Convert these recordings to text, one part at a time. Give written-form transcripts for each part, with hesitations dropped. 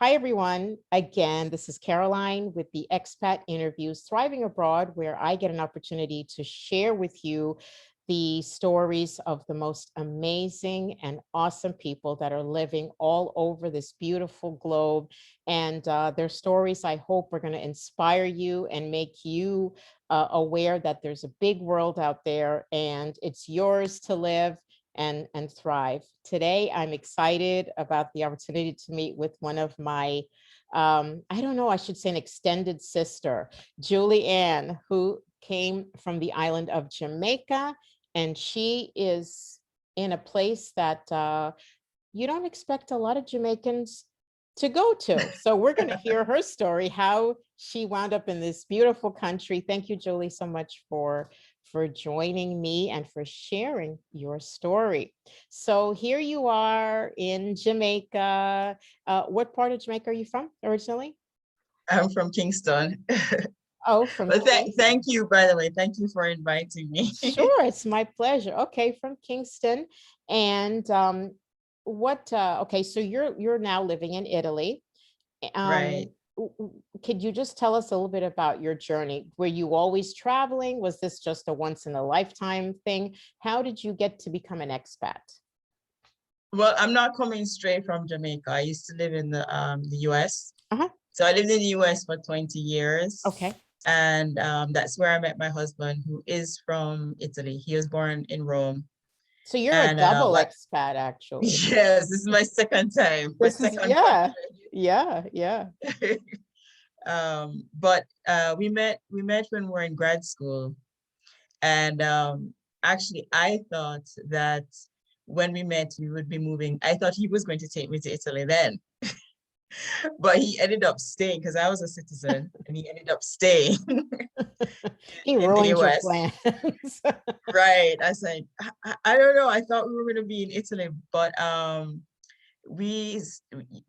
Hi, everyone. Again, this is Caroline with the Expat Interviews Thriving Abroad, where I get an opportunity to share with you the stories of the most amazing and awesome people that are living all over this beautiful globe. And their stories, I hope, are going to inspire you and make you aware that there's a big world out there and it's yours to live and thrive. Today, I'm excited about the opportunity to meet with one of my, I don't know, I should say an extended sister, Juli-ann, who came from the island of Jamaica, and she is in a place that you don't expect a lot of Jamaicans to go to. So we're going to hear her story, how she wound up in this beautiful country. Thank you, Julie, so much for joining me and for sharing your story. So here you are in Jamaica. What part of Jamaica are you from originally? I'm from Kingston. Oh, from But Kingston. thank you, by the way. Thank you for inviting me. Sure, it's my pleasure. Okay, from Kingston. And okay, so you're now living in Italy. Right. Could you just tell us a little bit about your journey? Were you always traveling? Was this just a once in a lifetime thing? How did you get to become an expat? Well, I'm not coming straight from Jamaica. I used to live in the US. Uh-huh. So I lived in the US for 20 years. Okay. And that's where I met my husband, who is from Italy. He was born in Rome. So you're a And double expat, actually. yes, this is my second time, my This is, second yeah, yeah. country. But we met when we were in grad school. And actually, I thought that when we met, we would be moving. I thought he was going to take me to Italy then, but he ended up staying because I was a citizen, and he ended up staying He in the ruined your US. plans. Right. I said, I don't know. I thought we were going to be in Italy, but we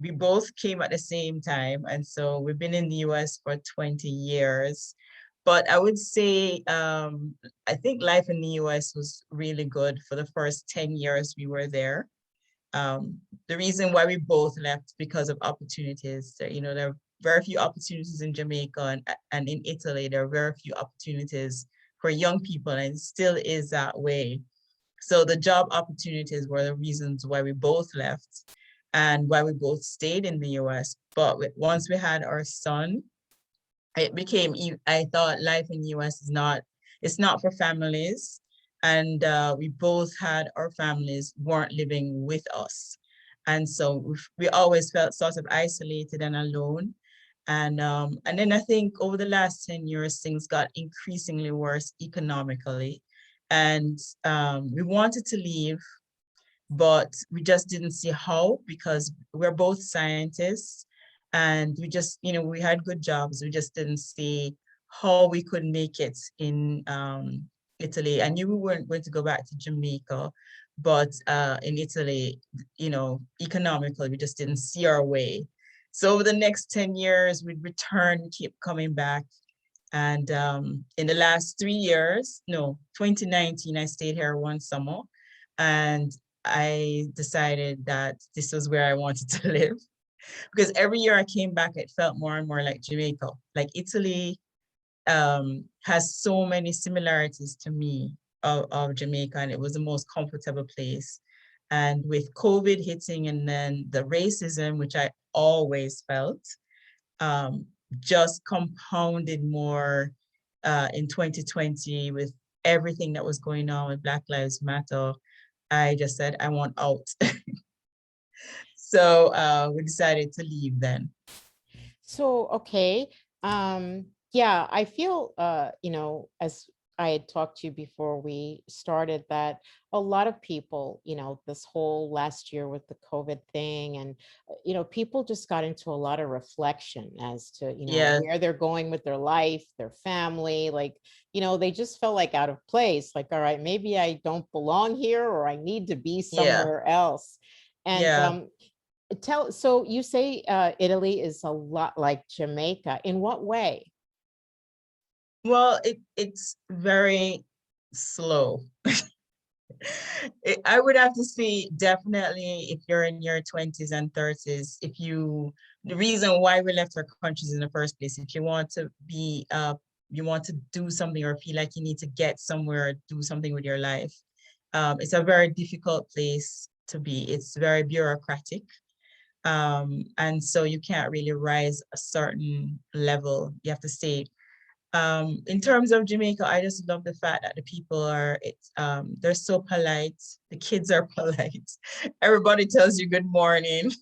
we both came at the same time, and so we've been in the US for 20 years. But I would say I think life in the US was really good for the first 10 years we were there. The reason why we both left because of opportunities. There are very few opportunities in Jamaica and in Italy. There are very few opportunities for young people, and it still is that way. So the job opportunities were the reasons why we both left and why we both stayed in the US. But once we had our son, it became, I thought life in the US it's not for families. And we both had our families weren't living with us. And so we always felt sort of isolated and alone. And then I think over the last 10 years, things got increasingly worse economically. And we wanted to leave, but we just didn't see how because we're both scientists and we had good jobs. We just didn't see how we could make it in Italy. I knew we weren't going to go back to Jamaica, but in Italy, economically, we just didn't see our way. So over the next 10 years, we'd return, we keep coming back. And in the last 3 years, no, 2019, I stayed here one summer. And I decided that this was where I wanted to live because every year I came back, it felt more and more like Jamaica. Like Italy has so many similarities to me of Jamaica, and it was the most comfortable place. And with COVID hitting and then the racism, which I always felt, um, just compounded more in 2020 with everything that was going on with Black Lives Matter. I just said, I want out. So we decided to leave then. So, okay. Yeah, I feel, as I had talked to you before we started, that a lot of people, this whole last year with the COVID thing, and, people just got into a lot of reflection as to, Yeah, where they're going with their life, their family, like, they just felt like out of place, like, all right, maybe I don't belong here or I need to be yeah, somewhere else. And yeah. so you say Italy is a lot like Jamaica. In what way? Well, it's very slow. I would have to say definitely if you're in your 20s and 30s, the reason why we left our countries in the first place, if you want to be, you want to do something or feel like you need to get somewhere, do something with your life, it's a very difficult place to be. It's very bureaucratic. And so you can't really rise a certain level. You have to stay. In terms of Jamaica, I just love the fact that the people they're so polite. The kids are polite. Everybody tells you good morning.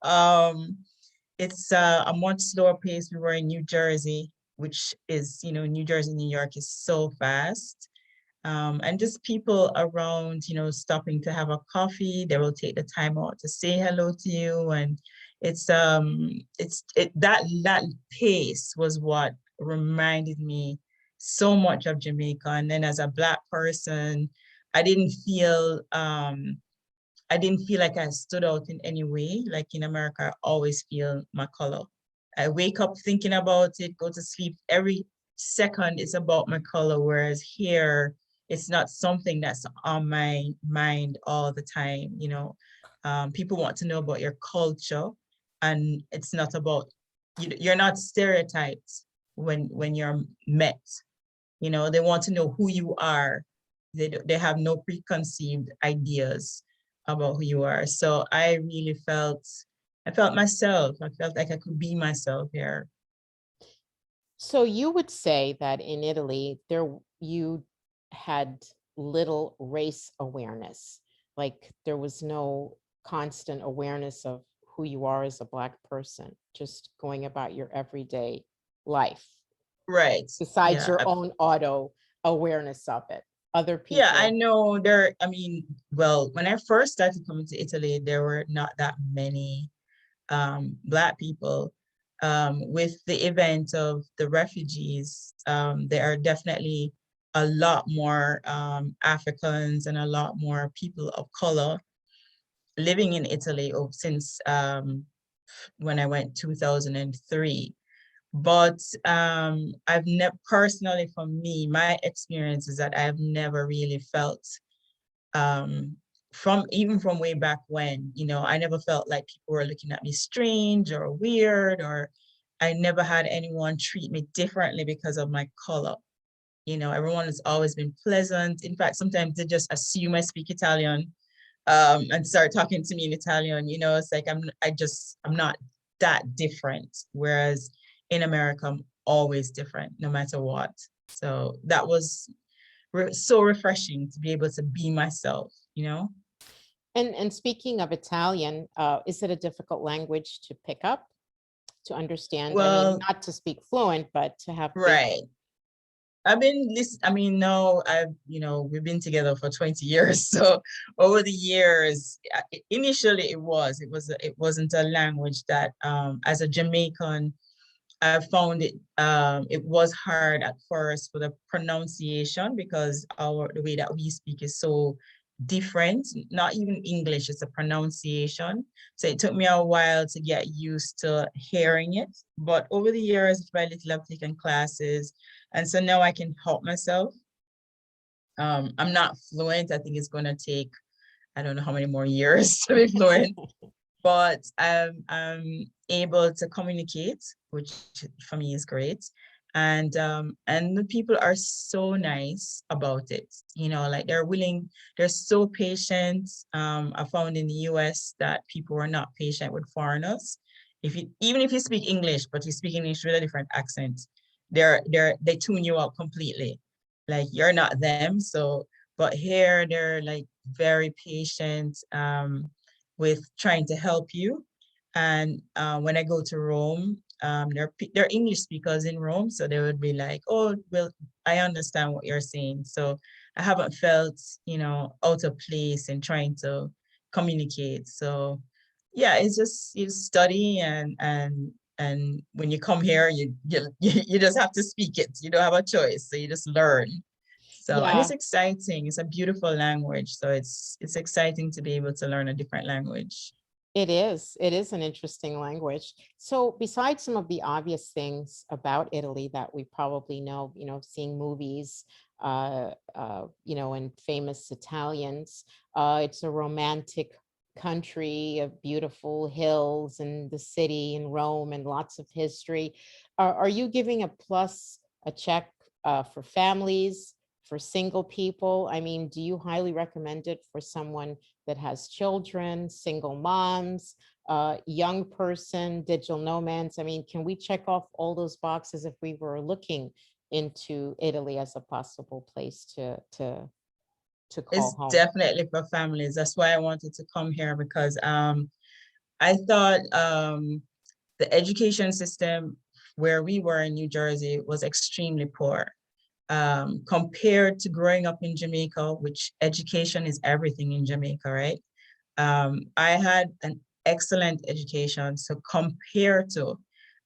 Um, it's a much slower pace. We were in New Jersey, which is, New Jersey, New York is so fast. And just people around, stopping to have a coffee. They will take the time out to say hello to you. And that pace was what reminded me so much of Jamaica. And then as a Black person, I didn't feel like I stood out in any way. Like in America, I always feel my color. I wake up thinking about it, go to sleep. Every second it's about my color. Whereas here, it's not something that's on my mind all the time. People want to know about your culture, and it's not about, you're not stereotyped when you're met. They want to know who you are. They have no preconceived ideas about who you are. So I felt myself. I felt like I could be myself here. So you would say that in Italy, you had little race awareness, like there was no constant awareness of who you are as a Black person, just going about your everyday life, Right. besides Yeah. your own auto awareness of it. Other Yeah, I people. know well, when I first started coming to Italy, there were not that many Black people. With the event of the refugees, there are definitely a lot more Africans and a lot more people of color living in Italy since when I went 2003. But I've never personally, for me, my experience is that I have never really felt um, from way back when, I never felt like people were looking at me strange or weird, or I never had anyone treat me differently because of my color. Everyone has always been pleasant. In fact, sometimes they just assume I speak Italian, and start talking to me in Italian. It's like I'm not that different. Whereas in America, I'm always different, no matter what. So that was so refreshing to be able to be myself. And speaking of Italian, is it a difficult language to pick up, to understand? I mean, Well, not to speak fluent, but to have basic. right. No, we've been together for 20 years. So over the years, initially it wasn't a language that, as a Jamaican, I found it was hard at first for the pronunciation, because the way that we speak is so different. Not even English, it's a pronunciation. So it took me a while to get used to hearing it. But over the years, by little, I've taken classes, and so now I can help myself. I'm not fluent. I think it's going to take, I don't know how many more years to be fluent, but I'm able to communicate, which for me is great. And the people are so nice about it. Like they're so patient. I found in the US that people are not patient with foreigners. Even if you speak English, but you speak English with a different accent, they tune you out completely. Like you're not them. So, but here they're like very patient. With trying to help you. And when I go to Rome, they're English speakers in Rome, so they would be like, "Oh, well, I understand what you're saying." So I haven't felt, out of place in trying to communicate. So yeah, it's just you study, and when you come here, you just have to speak it. You don't have a choice, so you just learn. So, and it's Yeah. exciting. It's a beautiful language. So it's exciting to be able to learn a different language. It is. It is an interesting language. So besides some of the obvious things about Italy that we probably know, seeing movies, and famous Italians, it's a romantic country of beautiful hills and the city and Rome and lots of history. Are you giving a plus, a check for families, for single people? I mean, do you highly recommend it for someone that has children, single moms, young person, digital nomads? I mean, can we check off all those boxes if we were looking into Italy as a possible place to call It's home? definitely for families. That's why I wanted to come here, because I thought the education system where we were in New Jersey was extremely poor. Compared to growing up in Jamaica, which education is everything in Jamaica, right? I had an excellent education. So compared to,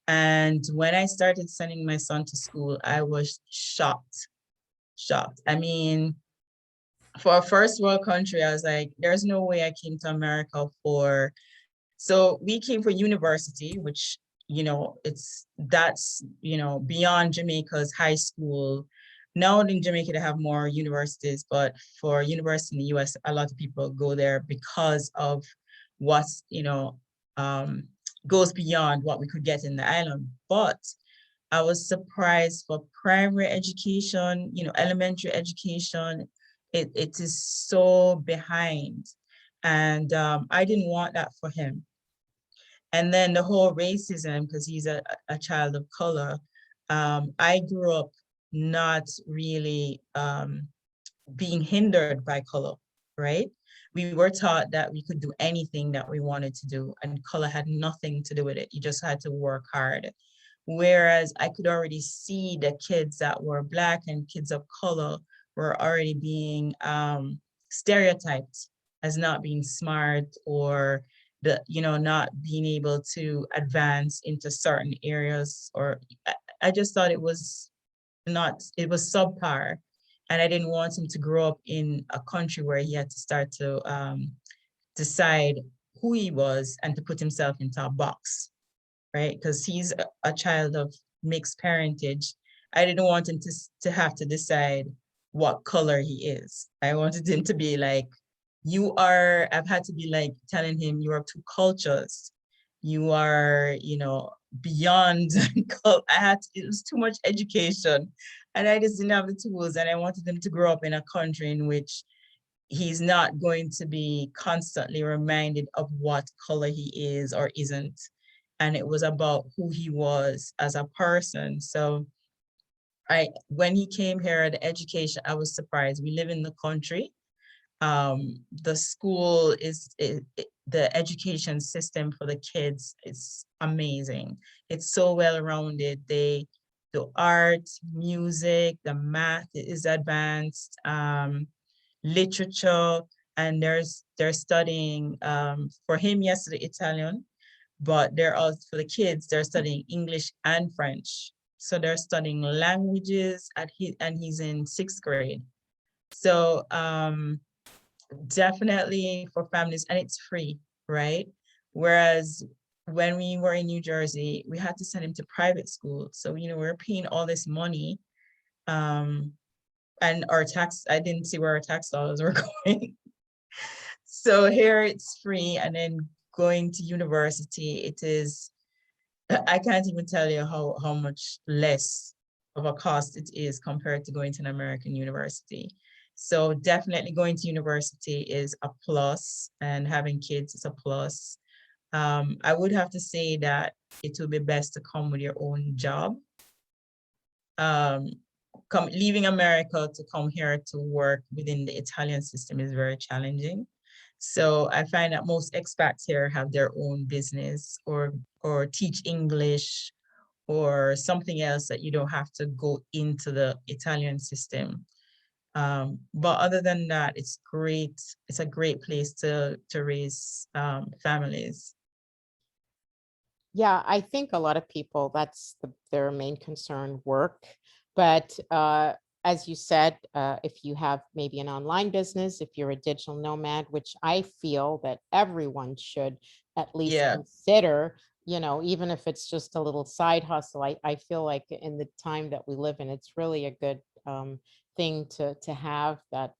and when I started sending my son to school, I was shocked, shocked. I mean, for a first world country, I was like, there's no way I came to America for, so we came for university, which, that's, beyond Jamaica's high school. Now in Jamaica, they have more universities, but for university in the US, a lot of people go there because of what's, um, goes beyond what we could get in the island. But I was surprised for primary education, elementary education, it is so behind. And I didn't want that for him. And then the whole racism, because he's a child of color. I grew up not really being hindered by color, right? We were taught that we could do anything that we wanted to do, and color had nothing to do with it. You just had to work hard. Whereas I could already see the kids that were Black and kids of color were already being stereotyped as not being smart, or not being able to advance into certain areas. Or I just thought it was subpar. And I didn't want him to grow up in a country where he had to start to decide who he was and to put himself into a box, right? Because he's a child of mixed parentage. I didn't want him to have to decide what color he is. I wanted him to be like, I've had to be like telling him, you are two cultures. You are, beyond. It was too much education, and I just didn't have the tools. And I wanted him to grow up in a country in which he's not going to be constantly reminded of what color he is or isn't. And it was about who he was as a person. So when he came here, the education, I was surprised. We live in the country. The school the education system for the kids is amazing. It's so well-rounded. The art, music, the math is advanced, literature, and they're studying, for him, yesterday, Italian, but they're also, for the kids, they're studying English and French. So they're studying languages and he's in 6th grade. So definitely for families, and it's free, right? Whereas when we were in New Jersey, we had to send him to private school. So, we're paying all this money. And I didn't see where our tax dollars were going. So here it's free. And then going to university, I can't even tell you how much less of a cost it is compared to going to an American university. So definitely going to university is a plus, and having kids is a plus. I would have to say that it would be best to come with your own job. Leaving America to come here to work within the Italian system is very challenging. So I find that most expats here have their own business, or teach English or something else that you don't have to go into the Italian system. But other than that, it's great. It's a great place to raise families. Yeah, I think a lot of people, that's their main concern, work. But as you said, if you have maybe an online business, if you're a digital nomad, which I feel that everyone should at least Yeah, consider, even if it's just a little side hustle. I feel like in the time that we live in, it's really a good thing to have that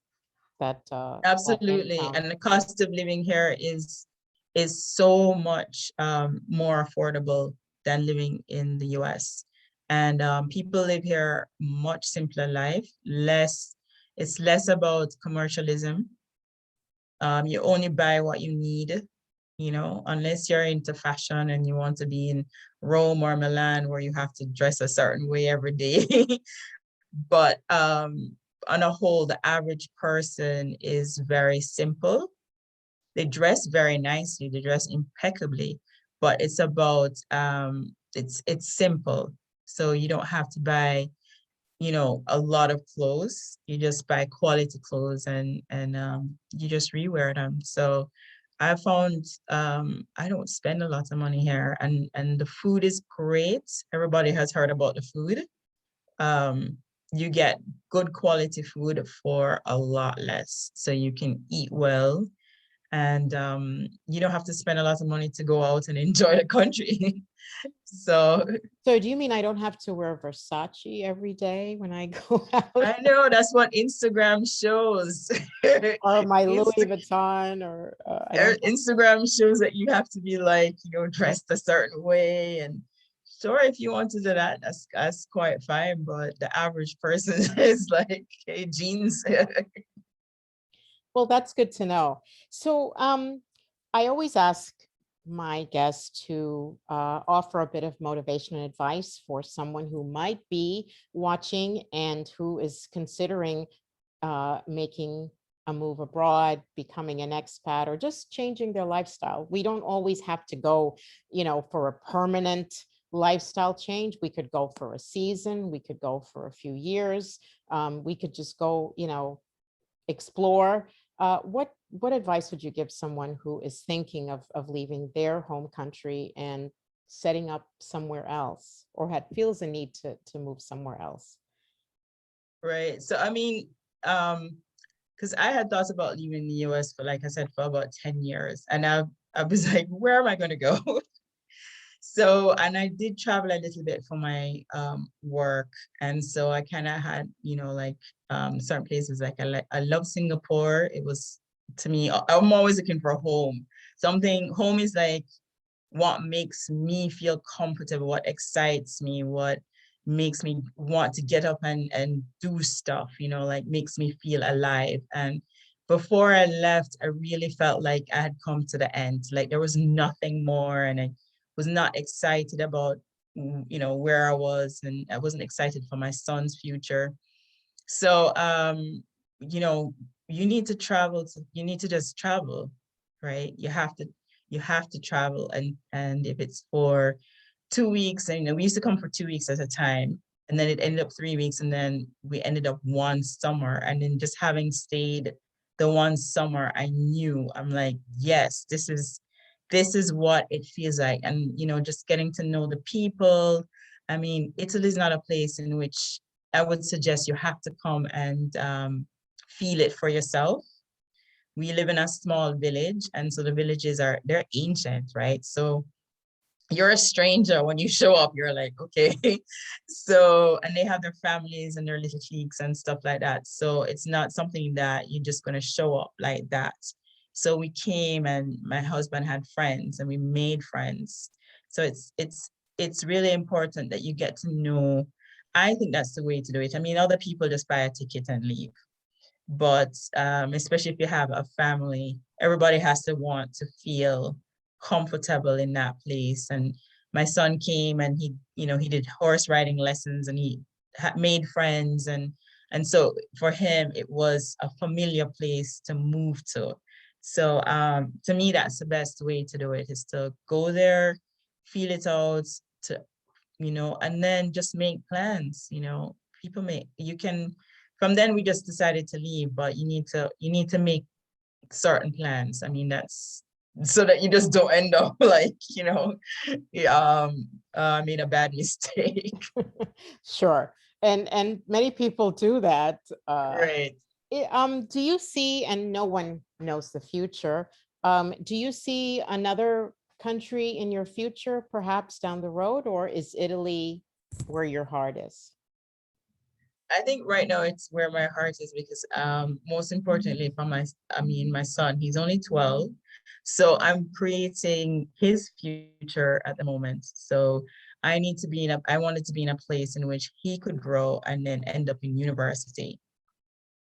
absolutely. income. And the cost of living here is so much more affordable than living in the US. And people live here much simpler life, less, it's less about commercialism. You only buy what you need, unless you're into fashion and you want to be in Rome or Milan where you have to dress a certain way every day. But on a whole, the average person is very simple. They dress very nicely, they dress impeccably, but it's about it's simple. So you don't have to buy, a lot of clothes. You just buy quality clothes and you just rewear them. So I found I don't spend a lot of money here, and the food is great. Everybody has heard about the food. Um, you get good quality food for a lot less, so you can eat well, and you don't have to spend a lot of money to go out and enjoy the country. So So do you mean I don't have to wear Versace every day when I go out, I know that's what Instagram shows. or my Louis Insta Vuitton, or I don't have. Instagram shows that you have to be like, dressed a certain way. And sure, if you want to do that, that's quite fine. But the average person is like, hey, jeans. Well, that's good to know. So I always ask my guests to offer a bit of motivation and advice for someone who might be watching and who is considering making a move abroad, becoming an expat, or just changing their lifestyle. We don't always have to go, for a permanent lifestyle change. We could go for a season, we could go for a few years, we could just go, explore. What advice would you give someone who is thinking of leaving their home country and setting up somewhere else, or feels a need to move somewhere else? Right. So I mean, because I had thought about leaving the US for, like I said, for about 10 years. And I was like, where am I going to go? So, and I did travel a little bit for my work. And so I kind of had, like certain places, like I love Singapore. It was, to me, I'm always looking for a home. Home is like what makes me feel comfortable, what excites me, what makes me want to get up and do stuff, like makes me feel alive. And before I left, I really felt like I had come to the end. Like there was nothing more, and I was not excited about, where I was, and I wasn't excited for my son's future. So, you know, you need to just travel, right? You have to travel, and if it's for 2 weeks, and we used to come for 2 weeks at a time, and then it ended up 3 weeks, and then we ended up one summer, and then just having stayed the one summer, I knew, I'm like, yes, this is what it feels like. And just getting to know the people. I mean, Italy is not a place in which I would suggest you have to come and feel it for yourself. We live in a small village, and so the villages they're ancient, right? So you're a stranger when you show up. You're like, okay. So, and they have their families and their little cliques and stuff like that. So it's not something that you're just going to show up like that. So we came, and my husband had friends, and we made friends. So it's really important that you get to know. I think that's the way to do it. I mean, other people just buy a ticket and leave, but especially if you have a family, everybody has to want to feel comfortable in that place. And my son came, and he did horse riding lessons, and he made friends, and so for him it was a familiar place to move to. So to me, that's the best way to do it, is to go there, feel it out, to and then just make plans. People make you can From then we just decided to leave, but you need to make certain plans. I mean, that's so that you just don't end up like, made a bad mistake. Sure. And many people do that. Right. Do you see, and no one knows the future, do you see another country in your future, perhaps down the road, or is Italy where your heart is? I think right now it's where my heart is because most importantly for my son, he's only 12. So I'm creating his future at the moment. So I wanted to be in a place in which he could grow and then end up in university.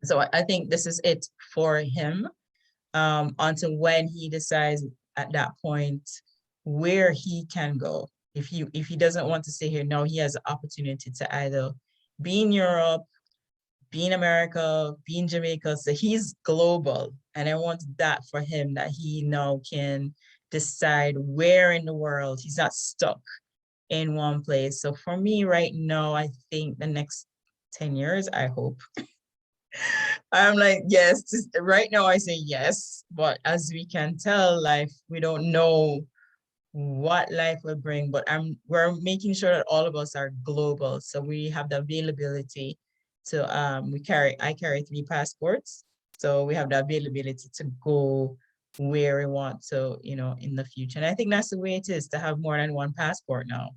So I think this is it for him, until when he decides at that point where he can go. If he doesn't want to stay here, now he has the opportunity to either be in Europe, be in America, be in Jamaica. So he's global. And I want that for him, that he now can decide where in the world. He's not stuck in one place. So for me right now, I think the next 10 years, I hope. I'm like, yes, right now I say yes. But as we can tell, life, we don't know what life will bring, but we're making sure that all of us are global. So we have the availability to I carry 3 passports. So we have the availability to go where we want to, in the future. And I think that's the way it is, to have more than one passport now.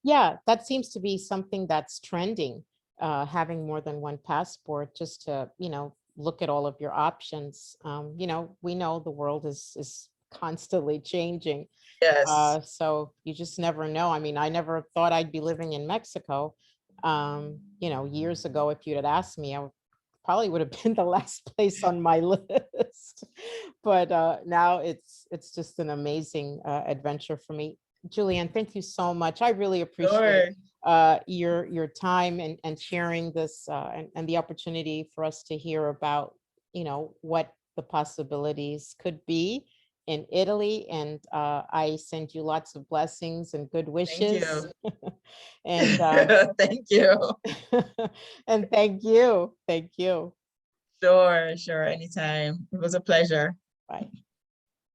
Yeah, that seems to be something that's trending, having more than one passport, just to, look at all of your options. We know the world is constantly changing. Yes. So you just never know. I mean, I never thought I'd be living in Mexico. Years ago, if you'd had asked me, probably would have been the last place on my list. But now it's just an amazing adventure for me. Juli-ann, thank you so much. I really appreciate Sure. your time and sharing this and the opportunity for us to hear about, what the possibilities could be in Italy. And I send you lots of blessings and good Thank wishes. you. And Thank you. and thank you. Thank you. Sure, anytime. It was a pleasure. Bye.